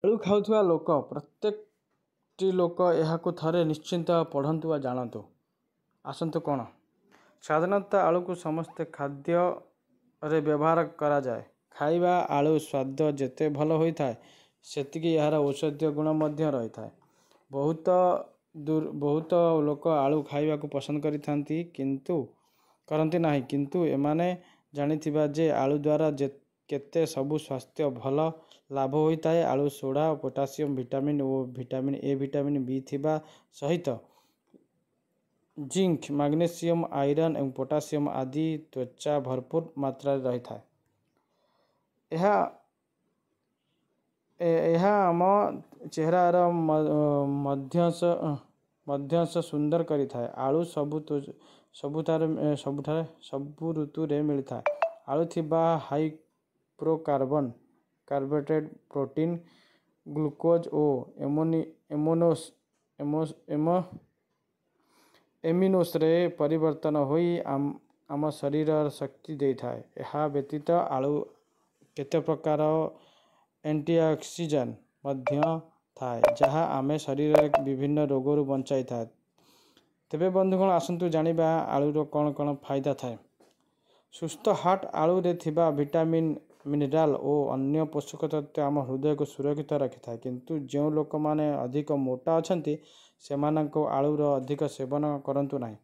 आलू खाउथुवा लोक प्रत्येकटी लोक एहाकु थरे निश्चिंत पढ़ंतु वा जानतु। आसंतु कौन साधारणतः आलू को समस्ते खाद्य रे व्यवहार करा जाए। खाइबा आलू स्वाद जेते भल होता है सेतिकी यार औषधीय गुण मध्य रही था। बहुत लोक आलू खाइबा को पसंद करिथांती करती नहीं, किंतु एमाने जानिथिबा जे आलू द्वारा केते सबु स्वास्थ्य भल लाभ होता है। आलू सोडा पोटासियम विटामिन और विटामिन ए विटामिन बी थिबा सहित जिंक मैग्नेशियम आयरन एवं पोटासियम आदि त्वचा भरपूर मात्रा रही था। यह आम चेहरार मध्यंश सुंदर करी था। आलू सब ऋतु रे मिलता है। आलू थिबा हाई कार्बोहाइड्रेट प्रोटीन ग्लूकोज और एमिनोस रे परिवर्तन होई आम शरीर शक्ति दे था। यह व्यतीत आलू केते प्रकार एंटीऑक्सीडेंट मध्य थाए जहाँ आमे शरीर विभिन्न रोगरू बंचाई था। तेबे बंधुगण आसंतु जानिबा आलूर कौन कौन फायदा थाए। सुस्थ हार्ट आलू रे थिबा विटामिन मिनरल और अन्य पोषक तत्व आम हृदय को सुरक्षित रखि था। किंतु जो लोक माने अधिक मोटा अछंती सेमानंको आलूर अधिक सेवन करंतु नाही।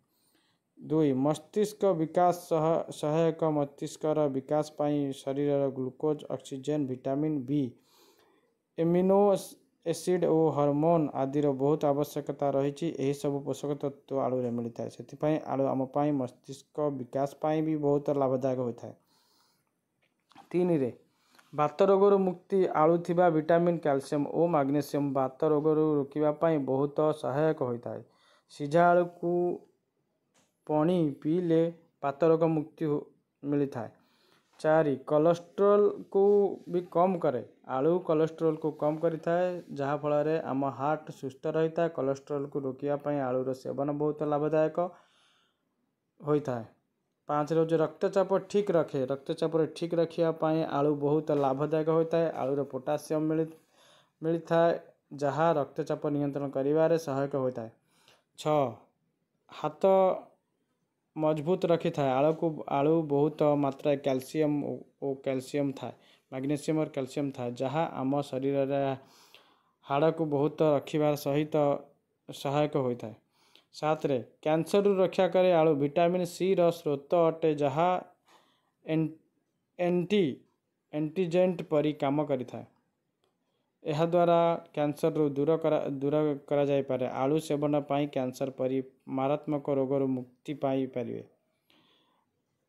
2 मस्तिष्क विकास सहायक मस्तिष्कर विकास पाई शरीर glucose oxygen vitamin B amino acid और हार्मोन आदिर बहुत आवश्यकता रही। यही सब पोषक तत्व आलू रे मिलता है। से आलू आम पाई मस्तिष्क विकास पाई भी बहुत लाभदायक होता है। 3 रे बात रोगर मुक्ति आलू थिबा विटामिन कैल्शियम और मैग्नेशियम बात रोगर रोकिबा पाई बहुत सहायक होता है। सीझा आलू को पानी पीले बात रोग मुक्ति मिलता है। 4 कोलेस्ट्रॉल को भी कम करे। आलू कोलेस्ट्रॉल को कम करता है जहाँ फल आम हार्ट सुस्थ रहता है। कोलेस्ट्रॉल को रोकिया पाई आलूर सेवन बहुत लाभदायक होता है। 5 जो रक्तचाप ठीक रखे। रक्तचाप ठीक रखिया पाई आलू बहुत लाभदायक होता है। आलूर पोटासियम मिलता है जहाँ रक्तचाप नियंत्रण करिवारे सहायक होता है। 6 हाथ मजबूत रखी था। आलू बहुत मात्रा कैल्शियम था मैग्नेशियम और कैल्शियम था जहाँ आम शरीर हाड़ को बहुत रखिबार सहित सहायक होता है। 7 कैंसर रक्षा करे। आलू विटामिन सी रो स्रोत अटे जहाँ एंटीजेंट परी काम करिथा। यह द्वारा कैंसर दूर करा जाय पारे। आलू सेवन पाई कैंसर परी मारात्मक रोगर मुक्ति पाई पारिबे।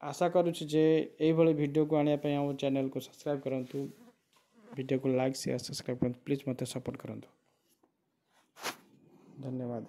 आशा करुछि जे एई भली वीडियो को आनिया पई हम चैनल को सब्सक्राइब करंतु। वीडियो को लाइक शेयर सब्सक्राइब करंतु। प्लीज मते सपोर्ट करंतु। धन्यवाद।